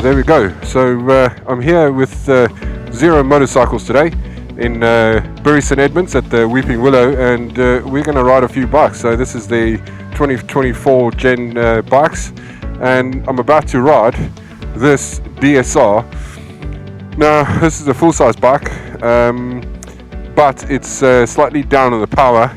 Well, there we go. So I'm here with Zero Motorcycles today in Bury St Edmunds at the Weeping Willow, and we're going to ride a few bikes. So this is the 2024 Gen bikes, and I'm about to ride this DSR. Now, this is a full-size bike, but it's slightly down on the power.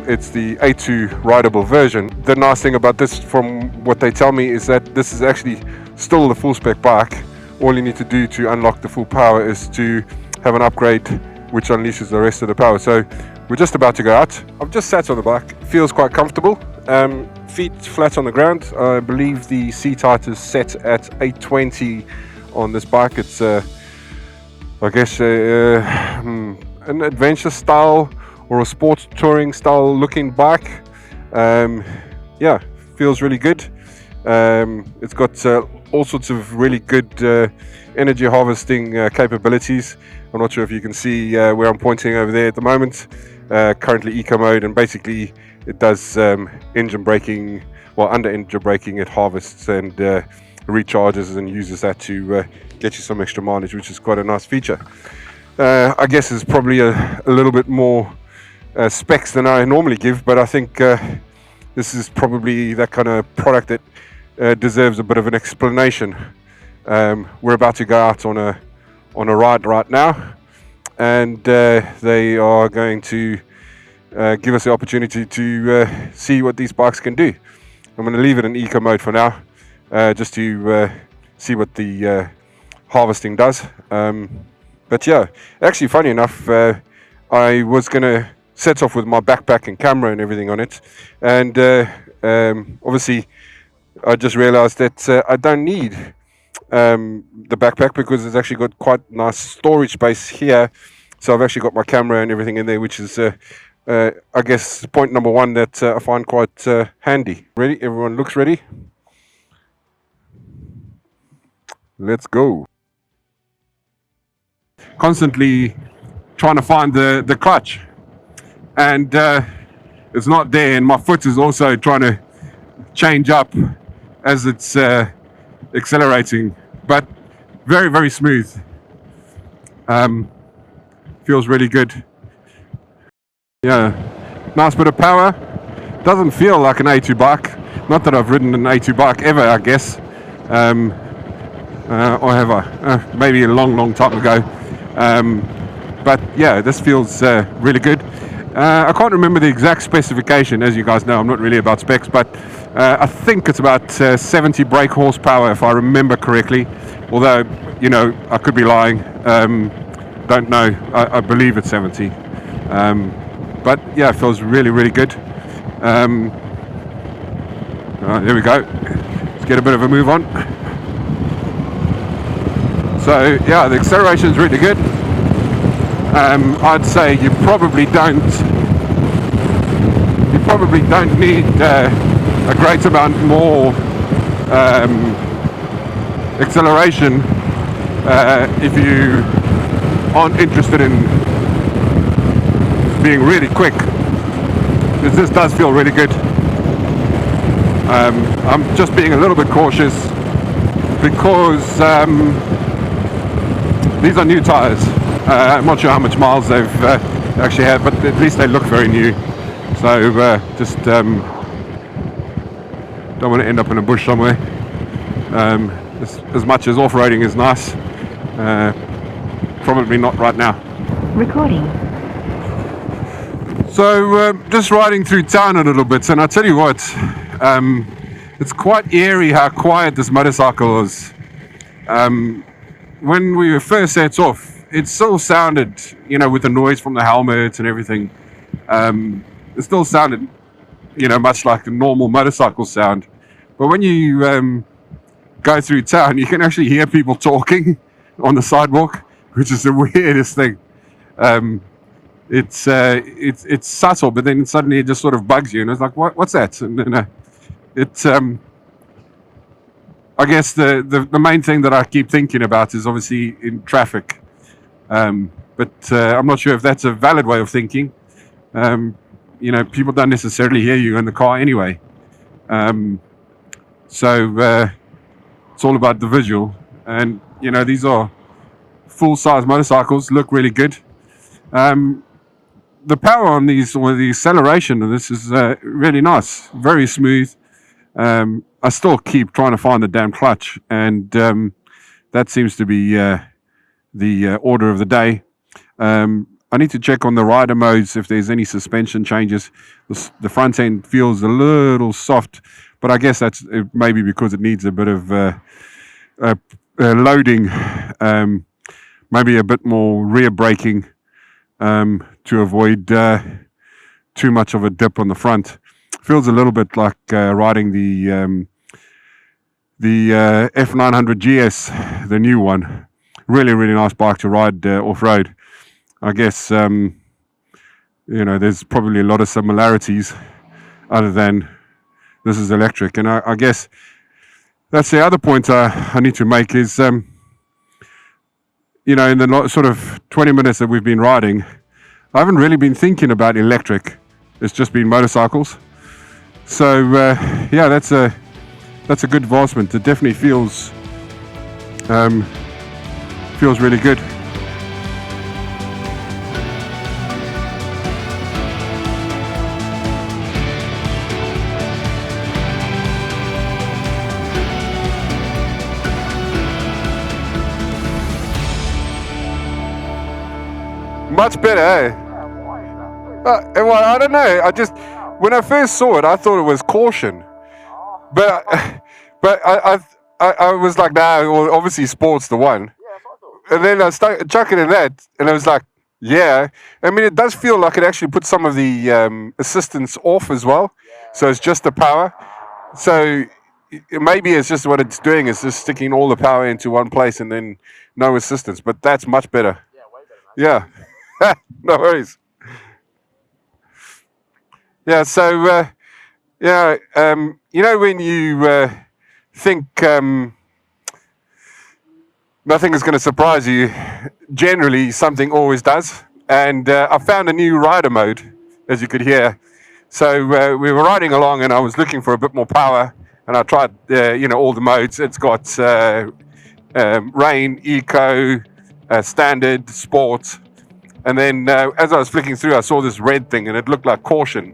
It's the A2 rideable version. The nice thing about this, from what they tell me, is that this is actually still the full spec bike. All you need to do to unlock the full power is to have an upgrade which unleashes the rest of the power. So we're just about to go out. I've just sat on the bike. It feels quite comfortable. Feet flat on the ground. I believe the seat height is set at 820 on this bike. It's I guess an adventure style or a sports touring style looking bike. Yeah, feels really good. It's got all sorts of really good energy harvesting capabilities. I'm not sure if you can see where I'm pointing over there at the moment. Currently eco mode, and basically it does engine braking, well, under engine braking it harvests and recharges and uses that to get you some extra mileage, which is quite a nice feature. I guess it's probably a little bit more specs than I normally give, but I think this is probably that kind of product that deserves a bit of an explanation. We're about to go out on a ride right now, and they are going to give us the opportunity to see what these bikes can do. I'm going to leave it in eco mode for now, just to see what the harvesting does. But yeah, actually, funny enough, I was going to set off with my backpack and camera and everything on it, and obviously I just realized that I don't need the backpack, because it's actually got quite nice storage space here. So I've actually got my camera and everything in there, which is I guess point number one that I find quite handy. Ready? Everyone looks ready? Let's go. Constantly trying to find the clutch, and it's not there, and my foot is also trying to change up as it's accelerating, but very, very smooth. Feels really good. Yeah, nice bit of power. Doesn't feel like an A2 bike. Not that I've ridden an A2 bike ever, I guess. Or have I? Maybe a long time ago. But yeah, this feels really good. I can't remember the exact specification. As you guys know, I'm not really about specs, but I think it's about 70 brake horsepower, if I remember correctly. Although, you know, I could be lying. Don't know. I believe it's 70. But yeah, it feels really, really good. There we go. Let's get a bit of a move on. So yeah, the acceleration is really good. I'd say you probably don't need a great amount more acceleration if you aren't interested in being really quick. This does feel really good. I'm just being a little bit cautious because these are new tires. I'm not sure how much miles they've actually had, but at least they look very new. So just don't want to end up in a bush somewhere. As much as off-roading is nice, probably not right now. Recording. So just riding through town a little bit, and I tell you what, it's quite eerie how quiet this motorcycle is. When we first set off, it still sounded, you know, with the noise from the helmet and everything, it still sounded, you know, much like a normal motorcycle sound. But when you go through town, you can actually hear people talking on the sidewalk, which is the weirdest thing. It's subtle, but then suddenly it just sort of bugs you, and it's like, what's that? And then I guess the main thing that I keep thinking about is obviously in traffic. But I'm not sure if that's a valid way of thinking. You know, people don't necessarily hear you in the car anyway. So It's all about the visual. And, you know, these are full-size motorcycles, look really good. The power on these, or the acceleration of this, is really nice, very smooth. I still keep trying to find the damn clutch, and that seems to be the order of the day. I need to check on the rider modes if there's any suspension changes. The front end feels a little soft, but I guess that's maybe because it needs a bit of loading, maybe a bit more rear braking to avoid too much of a dip on the front. Feels a little bit like riding the F900 GS, the new one. Really, really nice bike to ride off-road. I guess, you know, there's probably a lot of similarities other than this is electric. And I guess that's the other point I need to make is, you know, in the sort of 20 minutes that we've been riding, I haven't really been thinking about electric. It's just been motorcycles. So, yeah, that's a good advancement. It definitely feels really good. Much better, eh? Well, I don't know. When I first saw it, I thought it was caution, but I was like, nah. Well, obviously, sport's the one. And then I started chucking in that, and I was like, yeah. I mean, it does feel like it actually puts some of the assistance off as well. So it's just the power. So maybe it's just what it's doing is just sticking all the power into one place and then no assistance. But that's much better. Yeah, way better. Yeah. No worries. Yeah, so, yeah, you know, when you think nothing is going to surprise you, generally something always does. And I found a new rider mode, as you could hear. So we were riding along and I was looking for a bit more power. And I tried, you know, all the modes. It's got rain, eco, standard, sport. And then as I was flicking through, I saw this red thing and it looked like caution.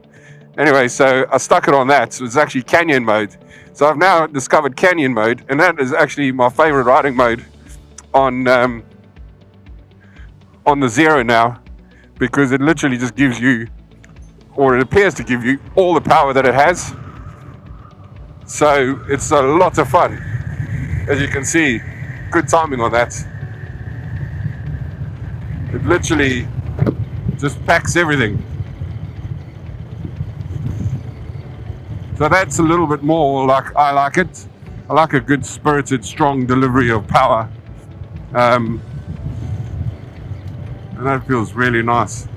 Anyway, so I stuck it on that. So it's actually canyon mode. So I've now discovered canyon mode, and that is actually my favorite riding mode on the Zero now, because it literally just gives you, or it appears to give you, all the power that it has. So it's a lot of fun. As you can see, good timing on that. It literally just packs everything. So that's a little bit more like I like it. I like a good spirited, strong delivery of power. And that feels really nice.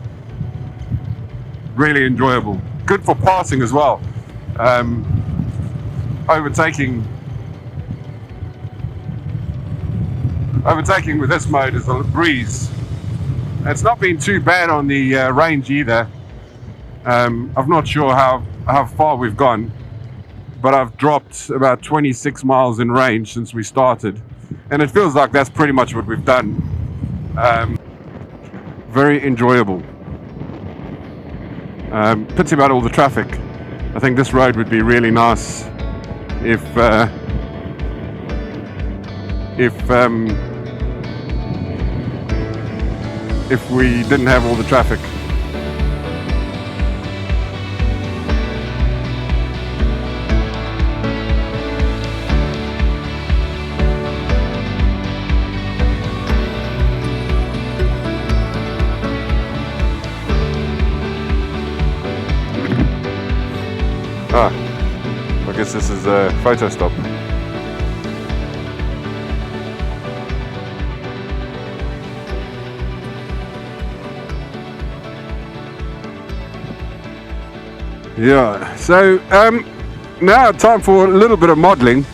Really enjoyable. Good for passing as well. Overtaking with this mode is a breeze. It's not been too bad on the range either. I'm not sure how far we've gone, but I've dropped about 26 miles in range since we started, and it feels like that's pretty much what we've done. Very enjoyable. Pity about all the traffic. I think this road would be really nice if we didn't have all the traffic. I guess this is a photo stop. Yeah, so now time for a little bit of modeling.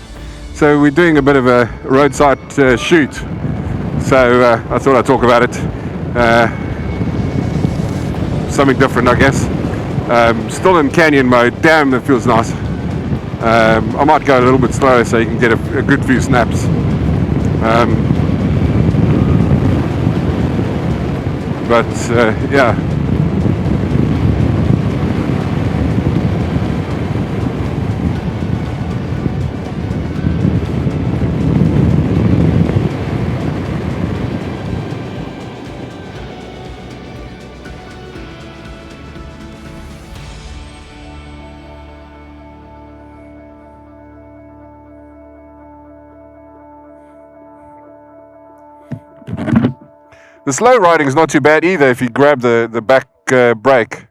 So we're doing a bit of a roadside shoot. So I thought I'd talk about it. Something different, I guess. Still in canyon mode. Damn, that feels nice. I might go a little bit slower so you can get a good few snaps. But yeah. The slow riding is not too bad either if you grab the back brake.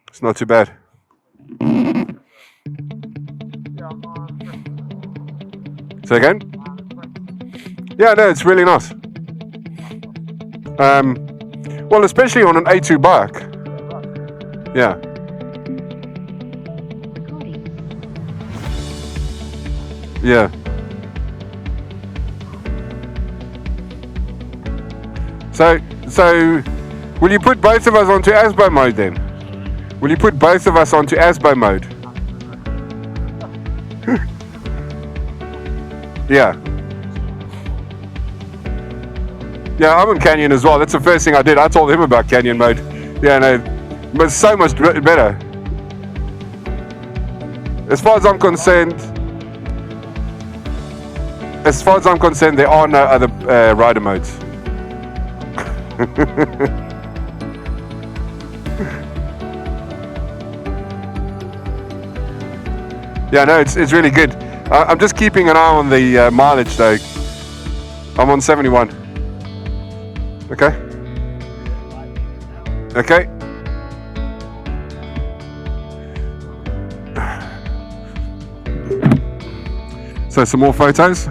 It's not too bad. Say again? Yeah, no, it's really not. Well, especially on an A2 bike. Yeah. Yeah. So, will you put both of us onto ASBO mode then? Will you put both of us onto ASBO mode? Yeah. Yeah, I'm on Canyon as well. That's the first thing I did. I told him about Canyon mode. Yeah, no, but it's so much better. As far as I'm concerned, there are no other rider modes. Yeah, no, it's really good. I'm just keeping an eye on the mileage though. I'm on 71. Okay. Okay. So some more photos.